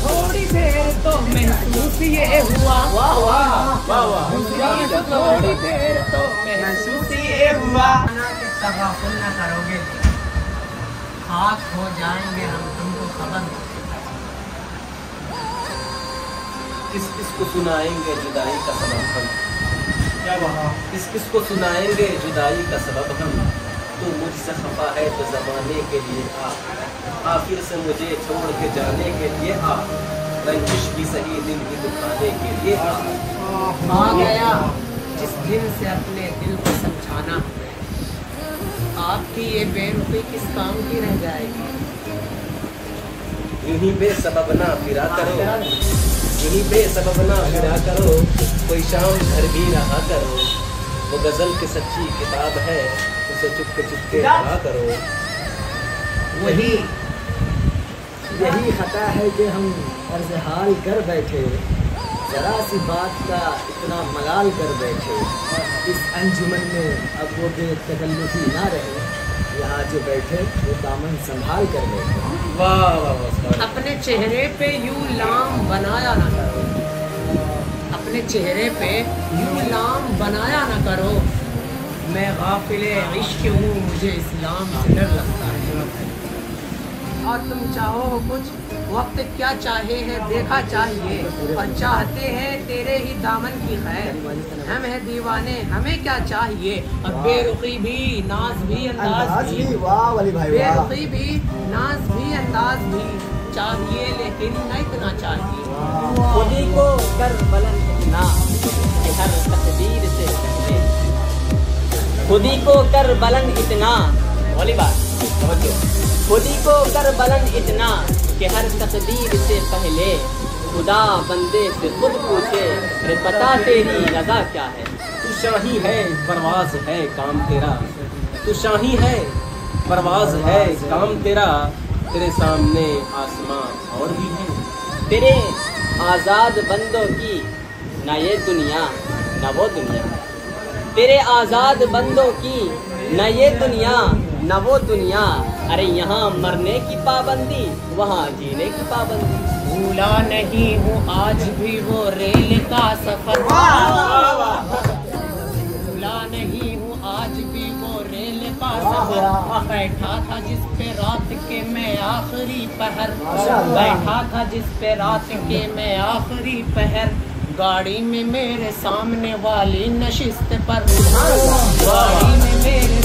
थोड़ी देर तो महसूस ये हुआ, वाह वाह वाह वाह, थोड़ी देर तो महसूस ये हुआ। तगाफुल न करोगे, खाक हो जाएंगे हम, तुमको खबर। किसको सुनाएंगे जुदाई का सबब हम, क्या बात, किसको सुनाएंगे जुदाई का सबब हम। तू मुझसे खफा है तो ज़माने के लिए आ, आखिर से मुझे छोड़ के जाने के लिए आ, रंजिश भी सही दिल की दुखाने के लिए आ गया जिस दिन से अपने दिल को समझाना, आपकी ये बेरुखी किस काम की रह जाएगी। यूं ही बेसबब ना फिरा करो, यूं ही बेसबब ना फिरा करो, कोई शाम घर भी रहा करो। वो गजल की सच्ची किताब है, उसे चुपके चुपके पढ़ा करो। यही खता है कि हम अर्ज़ हाल कर बैठे, जरा सी बात का इतना मलाल कर बैठे। इस अंजुमन में अब वो बेतकल्लुफ़ी ना रहे, यहाँ जो बैठे वो दामन संभाल कर बैठे। वाह वाह वाह। अपने चेहरे पे यूं लाम बनाया ना करो, अपने चेहरे पे यूं लाम बनाया ना करो। मैं गाफिले इश्क हूँ, मुझे इस्लाम से डर लगता है। और तुम चाहो कुछ, वक्त क्या चाहे है देखा चाहिए, और चाहते हैं तेरे ही दामन की खैर। हम हैं दीवाने, हमें क्या चाहिए। अब बेरुखी भी नाज भी अंदाज भी, वाह वाली भाई वाह। बेरुखी भी नाज भी अंदाज भी चाहिए, लेकिन न इतना चाहिए। खुदी को कर बुलंद इतना कि हर तकदीर से पहले, खुदी को कर बुलंद इतना, वाली बात समझो, खुदी को कर बुलंद इतना कि हर तकदीर से पहले खुदा बंदे से खुद पूछे, अरे बता तेरी रज़ा क्या है। तू शाही है परवाज है काम तेरा, तू शाही है परवाज है काम तेरा, तेरे सामने आसमां और भी है। तेरे आज़ाद बंदों की न ये दुनिया न वो दुनिया, तेरे आज़ाद बंदों की न ये दुनिया न वो दुनिया। अरे यहाँ मरने की पाबंदी, वहाँ जीने की पाबंदी। भूला नहीं हूँ आज भी वो रेल का सफर, भूला नहीं हूँ आज भी वो रेल का सफर। बैठा था जिस पे रात के मैं आखिरी पहर, बैठा था जिस पे रात के मैं आखिरी पहर। गाड़ी में मेरे सामने वाली नशिस्त पर, गाड़ी में मेरे